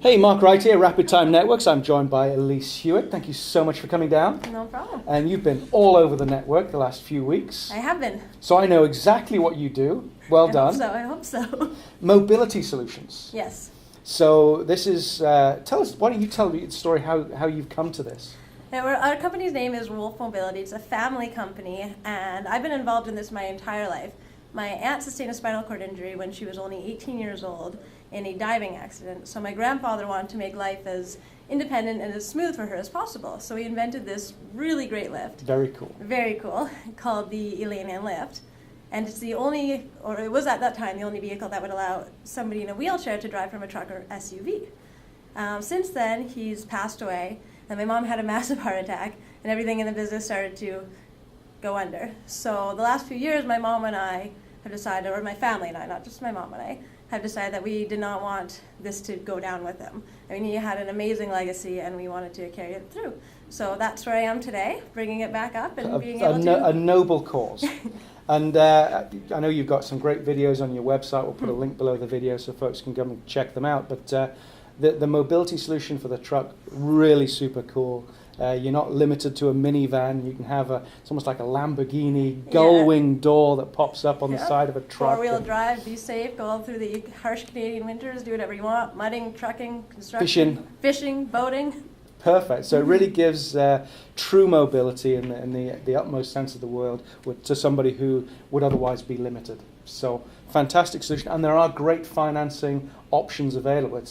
Hey, Mark Wright here, Rapid Time Networks. I'm joined by Ellyse Hewitt. Thank you so much for coming down. No problem. And you've been all over the network the last few weeks. I have been. So I know exactly what you do. Well done. I hope so. Mobility solutions. Yes. So this is, why don't you tell me the story how you've come to this? Yeah, our company's name is Wolf Mobility. It's a family company, and I've been involved in this my entire life. My aunt sustained a spinal cord injury when she was only 18 years old in a diving accident. So my grandfather wanted to make life as independent and as smooth for her as possible. So he invented this really great lift. Very cool. Very cool, called the Ellyse lift. And it's the only, or it was at that time, the only vehicle that would allow somebody in a wheelchair to drive from a truck or SUV. Since then, he's passed away, and my mom had a massive heart attack, and everything in the business started to go under. So the last few years, my mom and I have decided, or my family and I, not just my mom and I, have decided that we did not want this to go down with him. I mean, he had an amazing legacy, and we wanted to carry it through. So that's where I am today, bringing it back up and being able to... A noble cause. And I know you've got some great videos on your website. We'll put a link below the video so folks can come and check them out. But the mobility solution for the truck, really super cool. You're not limited to a minivan. You can have it's almost like a Lamborghini gull-wing door that pops up on the side of a truck. Four-wheel drive, be safe, go all through the harsh Canadian winters, do whatever you want, mudding, trucking, construction, fishing, boating. Perfect. So it really gives true mobility in the utmost sense of the word to somebody who would otherwise be limited. So fantastic solution, and there are great financing options available.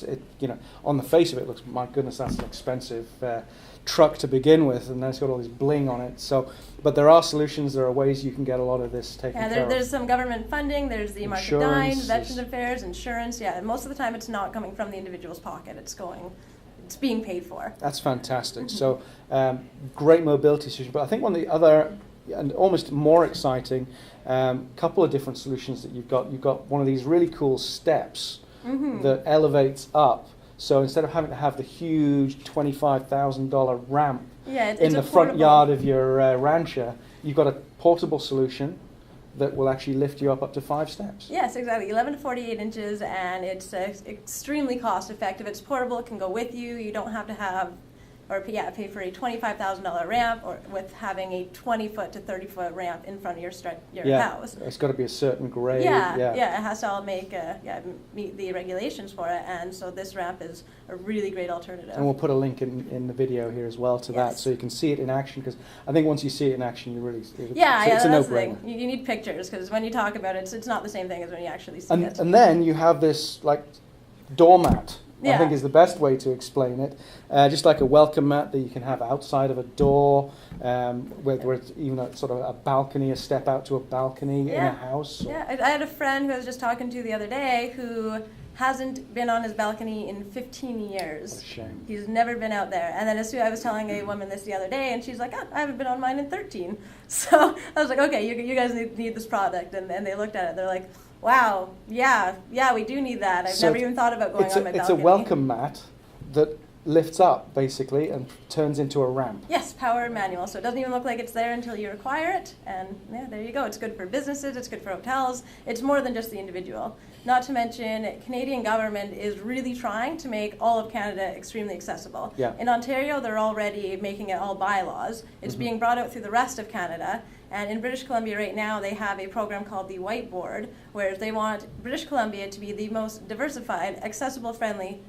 On the face of it, looks, my goodness, that's an expensive truck to begin with, and then it's got all this bling on it. So, but there are solutions. There are ways you can get a lot of this taken care of. There's some government funding. There's the Market Dine, Veterans Affairs, insurance. Yeah, and most of the time it's not coming from the individual's pocket. It's being paid for. That's fantastic. So great mobility solution. But I think one of the other and almost more exciting couple of different solutions that you've got one of these really cool steps that elevates up. So instead of having to have the huge $25,000 ramp in the front yard of your rancher, you've got a portable solution that will actually lift you up to 5 steps. Yes, exactly. 11 to 48 inches, and it's extremely cost effective. It's portable. It can go with you. You don't have to have pay for a $25,000 ramp, or with having a 20-foot to 30-foot ramp in front of your house. It's got to be a certain grade. Yeah, it has to all meet the regulations for it, and so this ramp is a really great alternative. And we'll put a link in the video here as well to that, so you can see it in action, because I think once you see it in action, you really it's a no-brainer. You need pictures, because when you talk about it, it's not the same thing as when you actually see it. And then you have this doormat. I think is the best way to explain it. Just like a welcome mat that you can have outside of a door, where it's even a sort of a balcony, a step out to a balcony in a house. Yeah, I had a friend who I was just talking to the other day who hasn't been on his balcony in 15 years. What a shame. He's never been out there. And then I was telling a woman this the other day, and she's like, I haven't been on mine in 13. So I was like, okay, you guys need this product. And they looked at it. They're like, wow, yeah, we do need that. I've never even thought about going on my balcony. It's a welcome mat that lifts up, basically, and turns into a ramp. Yes, power manual. So it doesn't even look like it's there until you require it. And there you go. It's good for businesses. It's good for hotels. It's more than just the individual. Not to mention, Canadian government is really trying to make all of Canada extremely accessible. Yeah. In Ontario, they're already making it all bylaws. It's being brought out through the rest of Canada. And in British Columbia right now, they have a program called the Whiteboard, where they want British Columbia to be the most diversified, accessible, friendly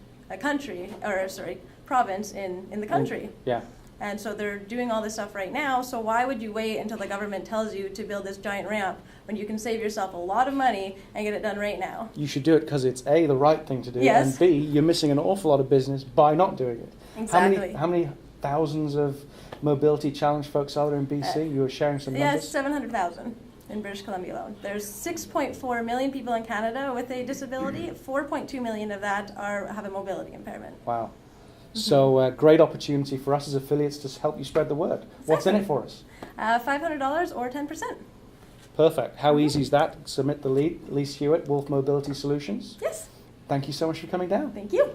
province in the country. And so they're doing all this stuff right now. So why would you wait until the government tells you to build this giant ramp when you can save yourself a lot of money and get it done right now? You should do it because it's A, the right thing to do, and B, you're missing an awful lot of business by not doing it. Exactly. How many thousands of mobility challenge folks are there in BC? You were sharing some numbers? Yes, 700,000 in British Columbia alone. There's 6.4 million people in Canada with a disability. 4.2 million of that have a mobility impairment. Wow. So great opportunity for us as affiliates to help you spread the word. Exactly. What's in it for us? $500 or 10%. Perfect. How easy is that? Submit the lead. Ellyse Hewitt, Wolf Mobility Solutions. Yes. Thank you so much for coming down. Thank you.